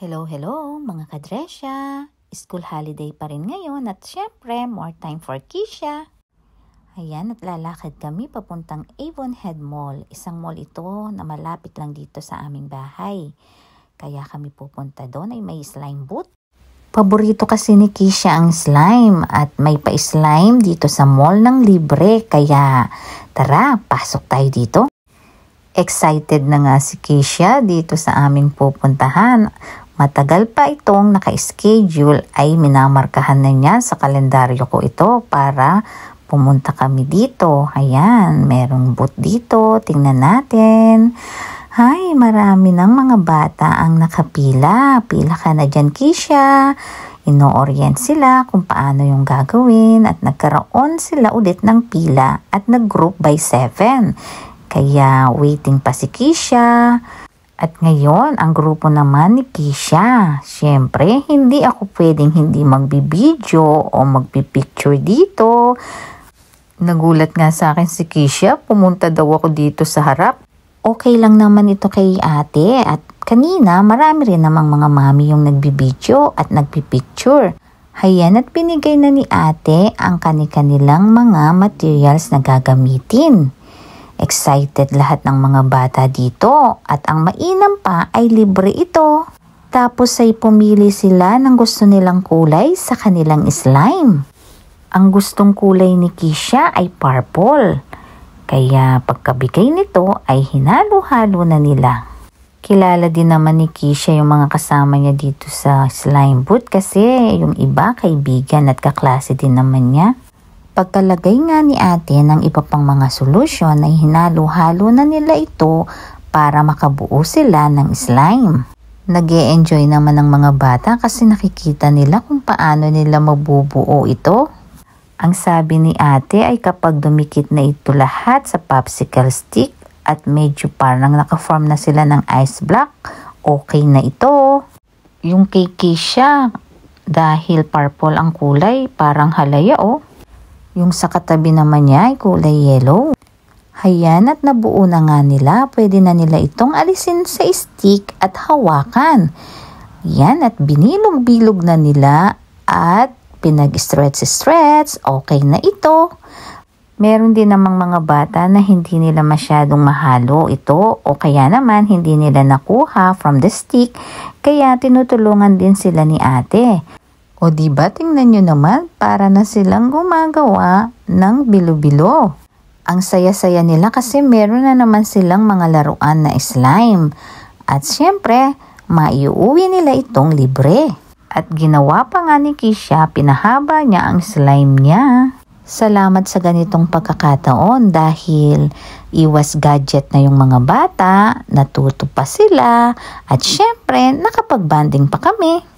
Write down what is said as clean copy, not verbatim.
Hello mga kadresya! School holiday pa rin ngayon at syempre more time for Keisha. Ayan, at lalakad kami papuntang Avonhead Mall. Isang mall ito na malapit lang dito sa aming bahay. Kaya kami pupunta doon ay may slime booth. Paborito kasi ni Keisha ang slime at may pa-slime dito sa mall ng libre. Kaya tara, pasok tayo dito. Excited na nga si Keisha dito sa aming pupuntahan. Matagal pa itong naka-schedule ay minamarkahan na niya sa kalendaryo ko ito para pumunta kami dito. Ayan, merong booth dito. Tingnan natin. Hay, marami ng mga bata ang nakapila. Pila ka na dyan, Keisha. Ino-orient sila kung paano yung gagawin at nagkaroon sila ulit ng pila at nag-group by 7. Kaya waiting pa si Keisha. At ngayon, ang grupo naman ni Keisha. Siyempre, hindi ako pwedeng hindi magbibideo o magpipicture dito. Nagulat nga sa akin si Keisha, pumunta daw ako dito sa harap. Okay lang naman ito kay ate at kanina marami rin namang mga mami yung nagbibideo at nagpipicture. Hayan, at pinigay na ni ate ang kanilang mga materials na gagamitin. Excited lahat ng mga bata dito at ang mainam pa ay libre ito. Tapos ay pumili sila ng gusto nilang kulay sa kanilang slime. Ang gustong kulay ni Keisha ay purple. Kaya pagkabigay nito ay hinalo-halo na nila. Kilala din naman ni Keisha yung mga kasama niya dito sa slime booth kasi yung iba kaibigan at kaklase din naman niya. Pagkalagay nga ni ate ng iba pang mga solusyon ay hinalo-halo na nila ito para makabuo sila ng slime. Nag-e-enjoy naman ng mga bata kasi nakikita nila kung paano nila mabubuo ito. Ang sabi ni ate ay kapag dumikit na ito lahat sa popsicle stick at medyo parang naka-form na sila ng ice block, okay na ito. Yung kay Keisha, dahil purple ang kulay, parang halaya oh. Yung sa katabi naman niya ay kulay yellow. Hayan, at nabuo na nga nila. Pwede na nila itong alisin sa stick at hawakan. Yan, at binilog-bilog na nila at pinag-stretch. Okay na ito. Meron din namang mga bata na hindi nila masyadong mahalo ito o kaya naman hindi nila nakuha from the stick. Kaya tinutulungan din sila ni ate. O diba, tingnan nyo naman, para na silang gumagawa ng bilo-bilo. Ang saya-saya nila kasi meron na naman silang mga laruan na slime. At syempre, maiuwi nila itong libre. At ginawa pa nga ni Keisha, pinahaba niya ang slime niya. Salamat sa ganitong pagkakataon dahil iwas gadget na yung mga bata, natuto pa sila, at syempre, nakapag-banding pa kami.